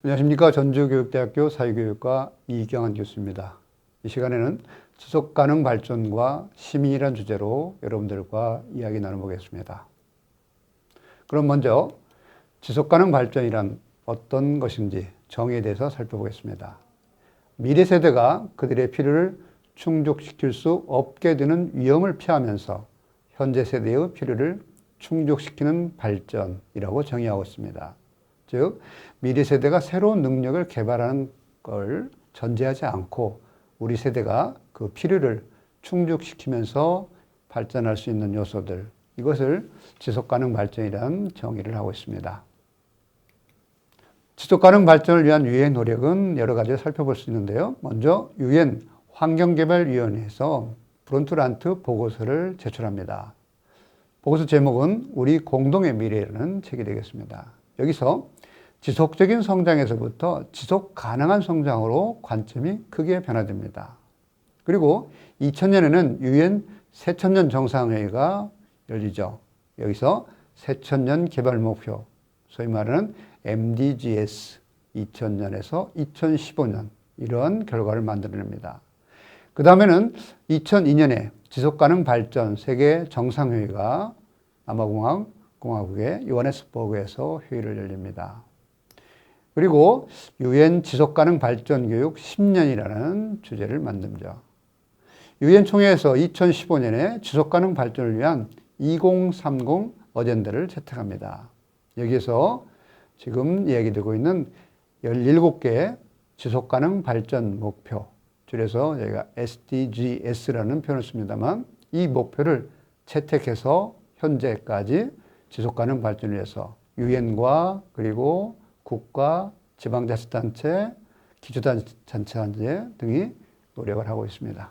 안녕하십니까. 전주교육대학교 사회교육과 이경환 교수입니다. 이 시간에는 지속가능 발전과 시민이란 주제로 여러분들과 이야기 나눠보겠습니다. 그럼 먼저 지속가능 발전이란 어떤 것인지 정의에 대해서 살펴보겠습니다. 미래 세대가 그들의 필요를 충족시킬 수 없게 되는 위험을 피하면서 현재 세대의 필요를 충족시키는 발전이라고 정의하고 있습니다. 즉, 미래 세대가 새로운 능력을 개발하는 걸 전제하지 않고 우리 세대가 그 필요를 충족시키면서 발전할 수 있는 요소들, 이것을 지속가능 발전이라는 정의를 하고 있습니다. 지속가능 발전을 위한 유엔의 노력은 여러 가지 살펴볼 수 있는데요. 먼저 유엔 환경개발위원회에서 브론트란트 보고서를 제출합니다. 보고서 제목은 우리 공동의 미래라는 책이 되겠습니다. 여기서 지속적인 성장에서부터 지속 가능한 성장으로 관점이 크게 변화됩니다. 그리고 2000년에는 유엔 새천년 정상회의가 열리죠. 여기서 새천년 개발 목표, 소위 말하는 MDGs 2000년에서 2015년 이런 결과를 만들어냅니다. 그 다음에는 2002년에 지속가능 발전 세계 정상회의가 남아공화국의 요하네스버그에서 회의를 열립니다. 그리고 유엔 지속가능 발전 교육 10년이라는 주제를 만들죠. 유엔 총회에서 2015년에 지속가능 발전을 위한 2030 어젠다를 채택합니다. 여기에서 지금 이야기되고 있는 17개의 지속가능 발전 목표, 줄여서 저희가 SDGs라는 표현을 씁니다만 이 목표를 채택해서 현재까지 지속가능 발전을 위해서 유엔과 그리고 국가, 지방자치단체, 기초단체 등이 노력을 하고 있습니다.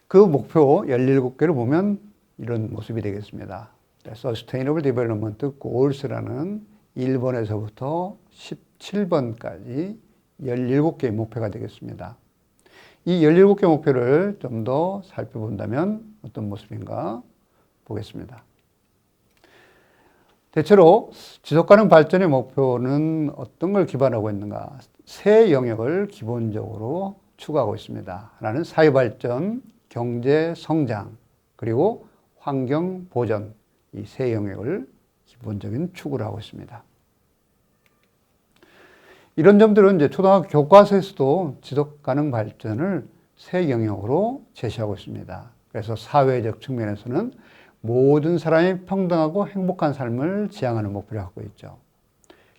그 목표 17개를 보면 이런 모습이 되겠습니다. Sustainable Development Goals라는 1번에서부터 17번까지 17개의 목표가 되겠습니다. 이 17개 목표를 좀 더 살펴본다면 어떤 모습인가 보겠습니다. 대체로 지속가능 발전의 목표는 어떤 걸 기반하고 있는가? 세 영역을 기본적으로 추구하고 있습니다. 하나는 사회발전, 경제성장, 그리고 환경보전, 이 세 영역을 기본적인 추구를 하고 있습니다. 이런 점들은 이제 초등학교 교과서에서도 지속가능 발전을 세 영역으로 제시하고 있습니다. 그래서 사회적 측면에서는 모든 사람이 평등하고 행복한 삶을 지향하는 목표를 갖고 있죠.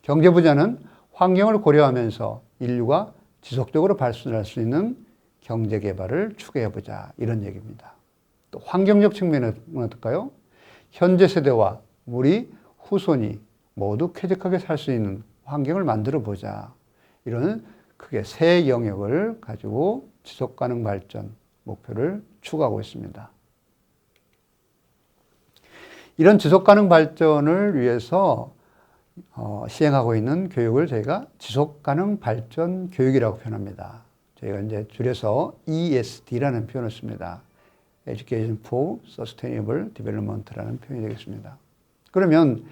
경제부자는 환경을 고려하면서 인류가 지속적으로 발전할 수 있는 경제개발을 추구해보자, 이런 얘기입니다. 또 환경적 측면은 어떨까요? 현재 세대와 우리 후손이 모두 쾌적하게 살 수 있는 환경을 만들어보자, 이런 크게 세 영역을 가지고 지속가능 발전 목표를 추구하고 있습니다. 이런 지속가능 발전을 위해서 시행하고 있는 교육을 저희가 지속가능 발전 교육이라고 표현합니다. 저희가 이제 줄여서 ESD라는 표현을 씁니다. Education for Sustainable Development라는 표현이 되겠습니다. 그러면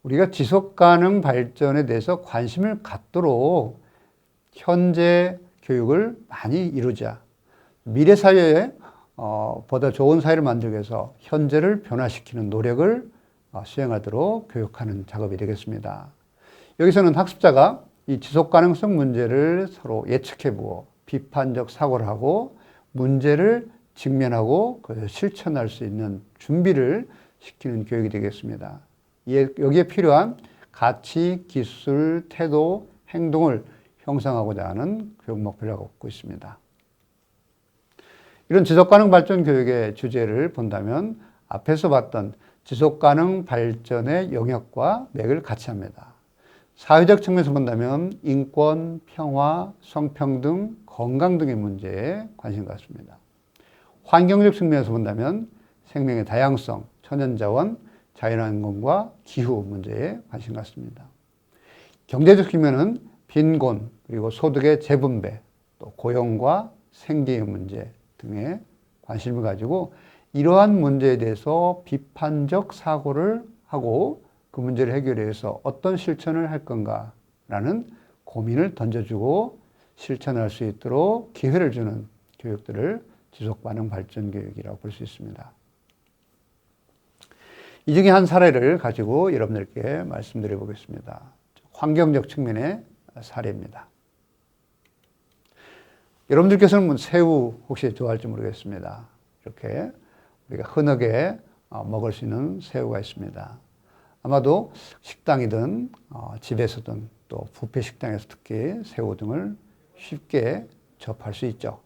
우리가 지속가능 발전에 대해서 관심을 갖도록 현재 교육을 많이 이루자. 미래 사회에 보다 좋은 사회를 만들기 위해서 현재를 변화시키는 노력을 수행하도록 교육하는 작업이 되겠습니다. 여기서는 학습자가 이 지속 가능성 문제를 서로 예측해보고 비판적 사고를 하고 문제를 직면하고 그것을 실천할 수 있는 준비를 시키는 교육이 되겠습니다. 여기에 필요한 가치, 기술, 태도, 행동을 형성하고자 하는 교육 목표를 갖고 있습니다. 이런 지속가능 발전 교육의 주제를 본다면 앞에서 봤던 지속가능 발전의 영역과 맥을 같이 합니다. 사회적 측면에서 본다면 인권, 평화, 성평등, 건강 등의 문제에 관심 갖습니다. 환경적 측면에서 본다면 생명의 다양성, 천연자원, 자연환경과 기후 문제에 관심 갖습니다. 경제적 측면은 빈곤, 그리고 소득의 재분배, 또 고용과 생계의 문제 등에 관심을 가지고 이러한 문제에 대해서 비판적 사고를 하고 그 문제를 해결하기 위해서 어떤 실천을 할 건가라는 고민을 던져주고 실천할 수 있도록 기회를 주는 교육들을 지속가능 발전 교육이라고 볼 수 있습니다. 이 중에 한 사례를 가지고 여러분들께 말씀드려 보겠습니다. 환경적 측면의 사례입니다. 여러분들께서는 새우 혹시 좋아할지 모르겠습니다. 이렇게 우리가 흔하게 먹을 수 있는 새우가 있습니다. 아마도 식당이든 집에서든 또 뷔페 식당에서 특히 새우 등을 쉽게 접할 수 있죠.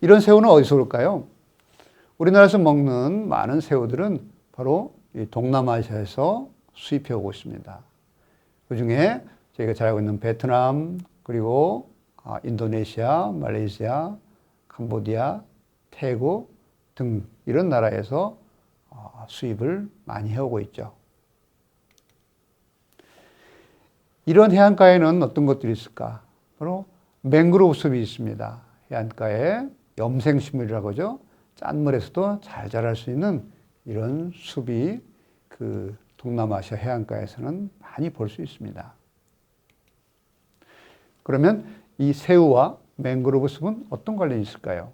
이런 새우는 어디서 올까요? 우리나라에서 먹는 많은 새우들은 바로 이 동남아시아에서 수입해 오고 있습니다. 그 중에 저희가 잘 알고 있는 베트남, 그리고 인도네시아, 말레이시아, 캄보디아, 태국 등 이런 나라에서 수입을 많이 해오고 있죠. 이런 해안가에는 어떤 것들이 있을까? 바로 맹그로브 숲이 있습니다. 해안가에 염생식물이라고 하죠. 짠물에서도 잘 자랄 수 있는 이런 숲이 그 동남아시아 해안가에서는 많이 볼 수 있습니다. 그러면 이 새우와 맹그로브 숲은 어떤 관련이 있을까요?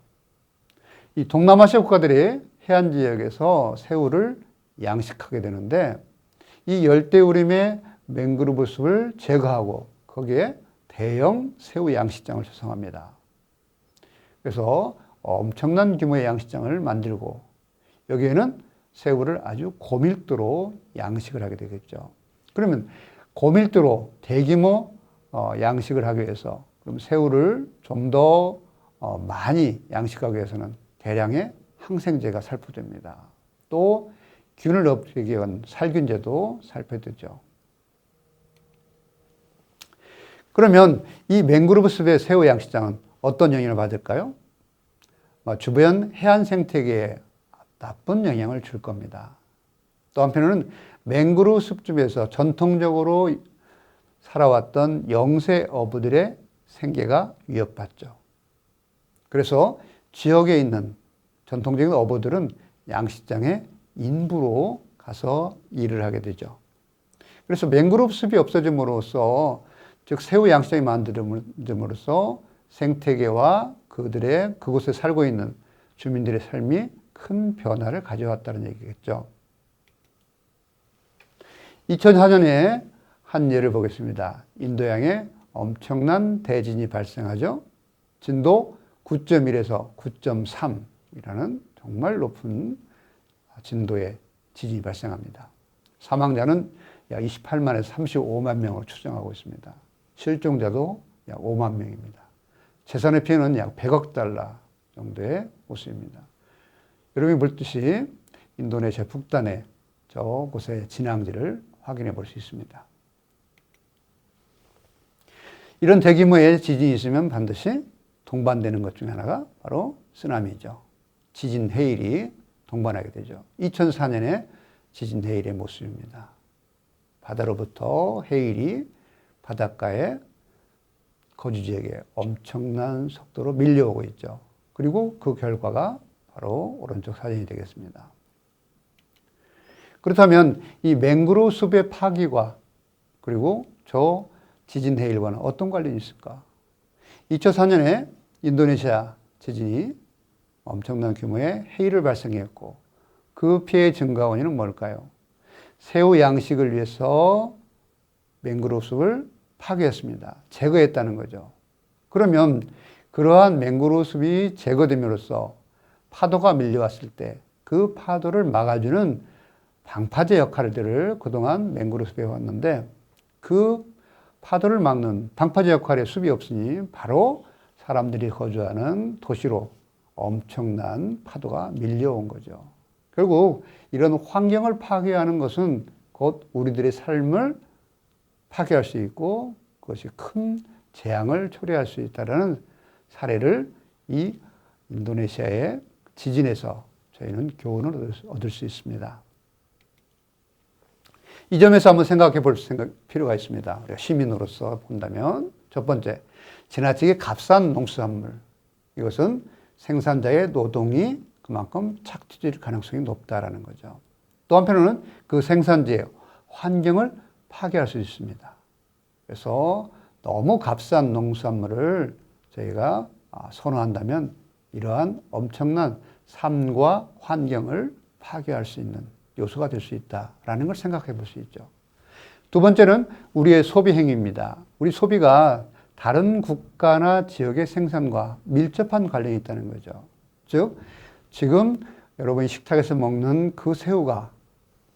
이 동남아시아 국가들이 해안 지역에서 새우를 양식하게 되는데 이 열대우림의 맹그로브 숲을 제거하고 거기에 대형 새우 양식장을 조성합니다. 그래서 엄청난 규모의 양식장을 만들고 여기에는 새우를 아주 고밀도로 양식을 하게 되겠죠. 그러면 고밀도로 대규모 양식을 하기 위해서 그럼 새우를 좀 더 많이 양식하기 위해서는 대량의 항생제가 살포됩니다. 또 균을 없애기 위한 살균제도 살포되죠. 그러면 이 맹그로브 숲의 새우 양식장은 어떤 영향을 받을까요? 주변 해안 생태계에 나쁜 영향을 줄 겁니다. 또 한편으로는 맹그로브 숲중에서 전통적으로 살아왔던 영세 어부들의 생계가 위협받죠. 그래서 지역에 있는 전통적인 어부들은 양식장에 인부로 가서 일을 하게 되죠. 그래서 맹그로브 숲이 없어짐으로써 즉 새우 양식장이 만들어짐으로써 생태계와 그곳에 살고 있는 주민들의 삶이 큰 변화를 가져왔다는 얘기겠죠. 2004년에 한 예를 보겠습니다. 인도양에 엄청난 대진이 발생하죠. 진도 9.1에서 9.3이라는 정말 높은 진도의 지진이 발생합니다. 사망자는 약 28만에서 35만 명으로 추정하고 있습니다. 실종자도 약 5만 명입니다. 재산의 피해는 약 100억 달러 정도의 모습입니다. 여러분이 볼 듯이 인도네시아 북단의 저곳의 진앙지를 확인해 볼 수 있습니다. 이런 대규모의 지진이 있으면 반드시 동반되는 것 중에 하나가 바로 쓰나미죠. 지진 해일이 동반하게 되죠. 2004년에 지진 해일의 모습입니다. 바다로부터 해일이 바닷가에 거주지에게 엄청난 속도로 밀려오고 있죠. 그리고 그 결과가 바로 오른쪽 사진이 되겠습니다. 그렇다면 이 맹그로브 숲의 파기와 그리고 저 지진 해일과는 어떤 관련이 있을까? 2004년에 인도네시아 지진이 엄청난 규모의 해일을 발생했고 그 피해 증가 원인은 뭘까요? 새우 양식을 위해서 맹그로브 숲을 파괴했습니다. 제거했다는 거죠. 그러면 그러한 맹그로브 숲이 제거됨으로써 파도가 밀려왔을 때 그 파도를 막아주는 방파제 역할들을 그동안 맹그로브 숲에 해왔는데 그 파도를 막는 방파제 역할의 숲이 없으니 바로 사람들이 거주하는 도시로 엄청난 파도가 밀려온 거죠. 결국 이런 환경을 파괴하는 것은 곧 우리들의 삶을 파괴할 수 있고 그것이 큰 재앙을 초래할 수 있다는 사례를 이 인도네시아의 지진에서 저희는 교훈을 얻을 수 있습니다. 이 점에서 한번 생각해 볼 필요가 있습니다. 우리가 시민으로서 본다면 첫 번째, 지나치게 값싼 농수산물. 이것은 생산자의 노동이 그만큼 착취될 가능성이 높다라는 거죠. 또 한편으로는 그 생산지의 환경을 파괴할 수 있습니다. 그래서 너무 값싼 농수산물을 저희가 선호한다면 이러한 엄청난 삶과 환경을 파괴할 수 있는 요소가 될 수 있다라는 걸 생각해 볼 수 있죠. 두 번째는 우리의 소비 행위입니다. 우리 소비가 다른 국가나 지역의 생산과 밀접한 관련이 있다는 거죠. 즉, 지금 여러분이 식탁에서 먹는 그 새우가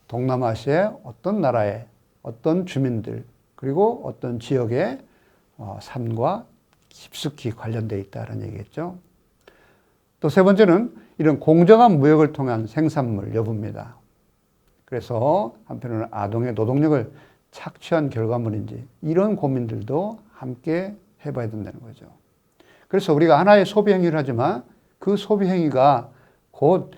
동남아시아의 어떤 나라의 어떤 주민들 그리고 어떤 지역의 삶과 깊숙이 관련되어 있다는 얘기겠죠. 또 세 번째는 이런 공정한 무역을 통한 생산물 여부입니다. 그래서 한편으로는 아동의 노동력을 착취한 결과물인지 이런 고민들도 함께 해봐야 된다는 거죠. 그래서 우리가 하나의 소비 행위를 하지만 그 소비 행위가 곧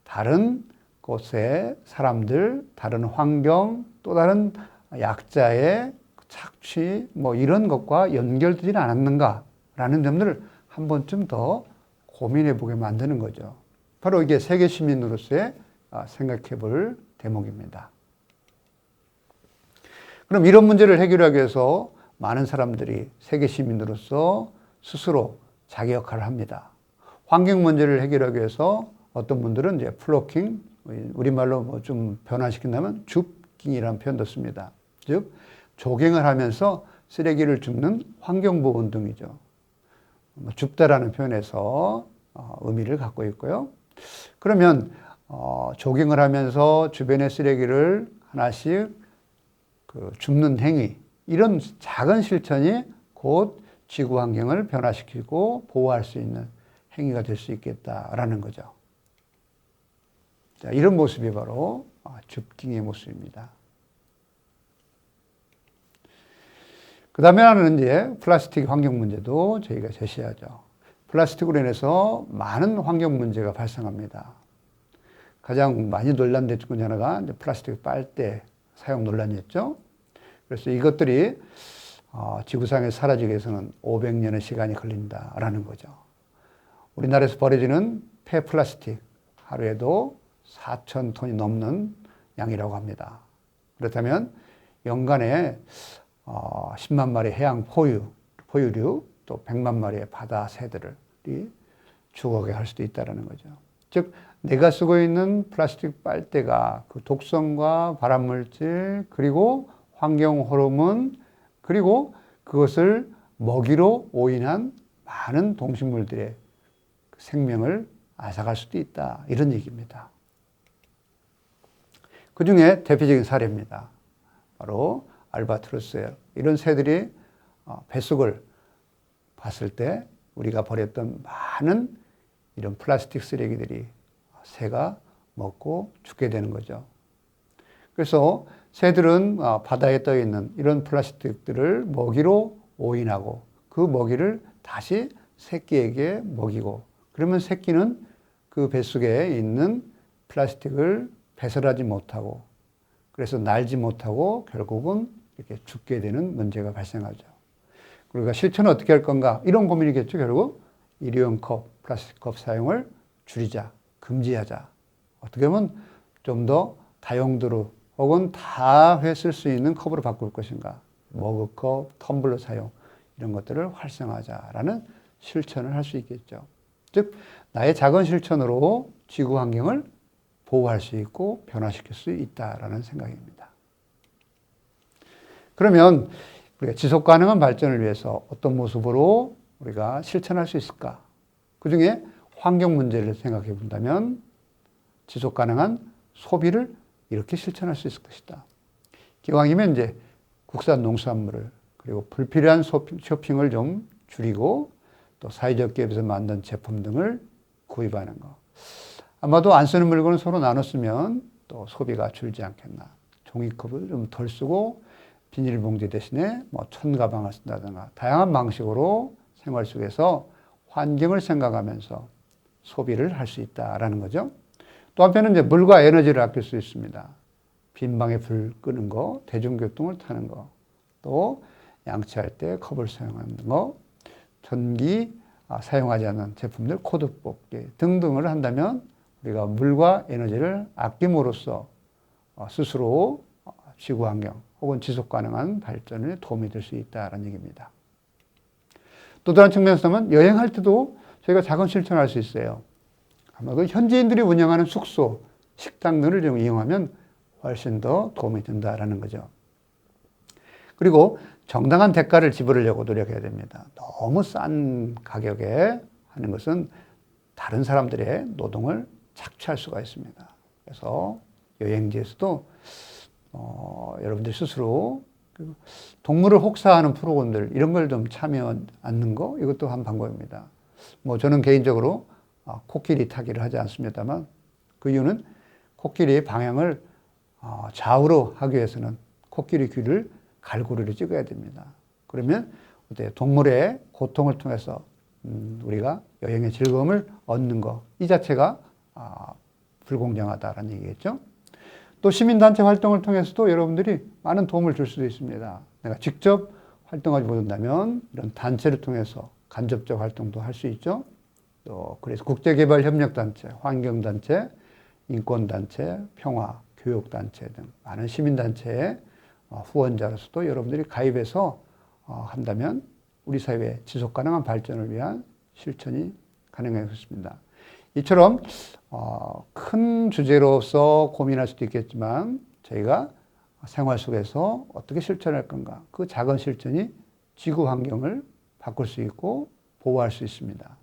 다른 곳의 사람들, 다른 환경, 또 다른 약자의 착취 이런 것과 연결되지는 않았는가라는 점들을 한 번쯤 더 고민해 보게 만드는 거죠. 바로 이게 세계 시민으로서의 생각해 볼 대목입니다. 그럼 이런 문제를 해결하기 위해서 많은 사람들이 세계 시민으로서 스스로 자기 역할을 합니다. 환경 문제를 해결하기 위해서 어떤 분들은 이제 플로킹, 우리말로 좀 변화시킨다면 줍깅이라는 표현도 씁니다. 즉, 조깅을 하면서 쓰레기를 줍는 환경보호 운동이죠. 줍다라는 표현에서 의미를 갖고 있고요. 그러면 조깅을 하면서 주변의 쓰레기를 하나씩 줍는 행위, 이런 작은 실천이 곧 지구 환경을 변화시키고 보호할 수 있는 행위가 될 수 있겠다라는 거죠. 자, 이런 모습이 바로 줍깅의 모습입니다. 그 다음에 하나는 이제 플라스틱 환경 문제도 저희가 제시하죠. 플라스틱으로 인해서 많은 환경 문제가 발생합니다. 가장 많이 논란된 것 하나가 이제 플라스틱 빨대 사용 논란이었죠. 그래서 이것들이 지구상에 사라지기 위해서는 500년의 시간이 걸린다라는 거죠. 우리나라에서 버려지는 폐플라스틱 하루에도 4,000톤이 넘는 양이라고 합니다. 그렇다면 연간에 10만 마리 해양 포유류, 또 100만 마리의 바다 새들이 죽어가게 할 수도 있다는 거죠. 즉, 내가 쓰고 있는 플라스틱 빨대가 그 독성과 발암물질, 그리고 환경 호르몬, 그리고 그것을 먹이로 오인한 많은 동식물들의 생명을 앗아갈 수도 있다. 이런 얘기입니다. 그 중에 대표적인 사례입니다. 바로 알바트로스, 이런 새들이 뱃속을 봤을 때 우리가 버렸던 많은 이런 플라스틱 쓰레기들이 새가 먹고 죽게 되는 거죠. 그래서 새들은 바다에 떠 있는 이런 플라스틱들을 먹이로 오인하고 그 먹이를 다시 새끼에게 먹이고, 그러면 새끼는 그 뱃속에 있는 플라스틱을 배설하지 못하고, 그래서 날지 못하고 결국은 이렇게 죽게 되는 문제가 발생하죠. 우리가 실천은 어떻게 할 건가? 이런 고민이겠죠. 결국 일회용 컵, 플라스틱 컵 사용을 줄이자, 금지하자. 어떻게 보면 좀 더 다용도로 혹은 다회 쓸 수 있는 컵으로 바꿀 것인가? 머그컵, 텀블러 사용 이런 것들을 활성화하자라는 실천을 할 수 있겠죠. 즉, 나의 작은 실천으로 지구 환경을 보호할 수 있고 변화시킬 수 있다라는 생각입니다. 그러면 우리가 지속 가능한 발전을 위해서 어떤 모습으로 우리가 실천할 수 있을까? 그 중에 환경 문제를 생각해 본다면 지속 가능한 소비를 이렇게 실천할 수 있을 것이다. 기왕이면 이제 국산 농수산물을, 그리고 불필요한 쇼핑을 좀 줄이고, 또 사회적 기업에서 만든 제품 등을 구입하는 거. 아마도 안 쓰는 물건을 서로 나눠 쓰면 또 소비가 줄지 않겠나. 종이컵을 좀 덜 쓰고 비닐봉지 대신에 천가방을 쓴다든가 다양한 방식으로 생활 속에서 환경을 생각하면서 소비를 할 수 있다라는 거죠. 또 한편은 이제 물과 에너지를 아낄 수 있습니다. 빈 방에 불 끄는 거, 대중교통을 타는 거, 또 양치할 때 컵을 사용하는 거, 전기 사용하지 않는 제품들, 코드 뽑기 등등을 한다면 우리가 물과 에너지를 아낌으로써 스스로 지구 환경 혹은 지속 가능한 발전에 도움이 될 수 있다는 얘기입니다. 또 다른 측면에서 보면 여행할 때도 저희가 작은 실천을 할 수 있어요. 아마 그 현지인들이 운영하는 숙소, 식당 등을 좀 이용하면 훨씬 더 도움이 된다라는 거죠. 그리고 정당한 대가를 지불하려고 노력해야 됩니다. 너무 싼 가격에 하는 것은 다른 사람들의 노동을 착취할 수가 있습니다. 그래서 여행지에서도 여러분들 스스로 동물을 혹사하는 프로그램들 이런 걸 좀 참여하는 거 이것도 한 방법입니다. 뭐 저는 개인적으로 코끼리 타기를 하지 않습니다만 그 이유는 코끼리의 방향을 좌우로 하기 위해서는 코끼리 귀를 갈고리로 찍어야 됩니다. 그러면 동물의 고통을 통해서 우리가 여행의 즐거움을 얻는 것 이 자체가 불공정하다라는 얘기겠죠. 또 시민단체 활동을 통해서도 여러분들이 많은 도움을 줄 수도 있습니다. 내가 직접 활동하지 못한다면 이런 단체를 통해서 간접적 활동도 할 수 있죠. 또 그래서 국제개발협력단체, 환경단체, 인권단체, 평화, 교육단체 등 많은 시민단체의 후원자로서도 여러분들이 가입해서 한다면 우리 사회의 지속가능한 발전을 위한 실천이 가능하겠습니다. 이처럼 큰 주제로서 고민할 수도 있겠지만 저희가 생활 속에서 어떻게 실천할 건가 그 작은 실천이 지구 환경을 바꿀 수 있고 보호할 수 있습니다.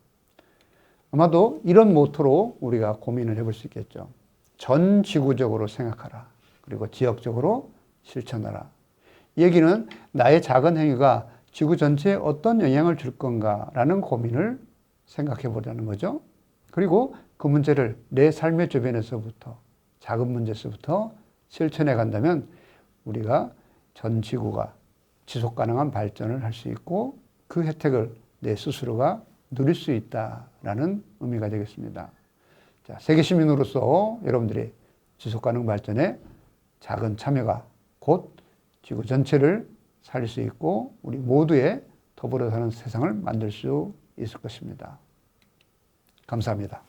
아마도 이런 모토로 우리가 고민을 해볼 수 있겠죠. 전 지구적으로 생각하라. 그리고 지역적으로 실천하라. 이 얘기는 나의 작은 행위가 지구 전체에 어떤 영향을 줄 건가라는 고민을 생각해 보자는 거죠. 그리고 그 문제를 내 삶의 주변에서부터 작은 문제에서부터 실천해 간다면 우리가 전 지구가 지속 가능한 발전을 할 수 있고 그 혜택을 내 스스로가 누릴 수 있다라는 의미가 되겠습니다. 자, 세계 시민으로서 여러분들이 지속 가능 발전에 작은 참여가 곧 지구 전체를 살릴 수 있고 우리 모두의 더불어 사는 세상을 만들 수 있을 것입니다. 감사합니다.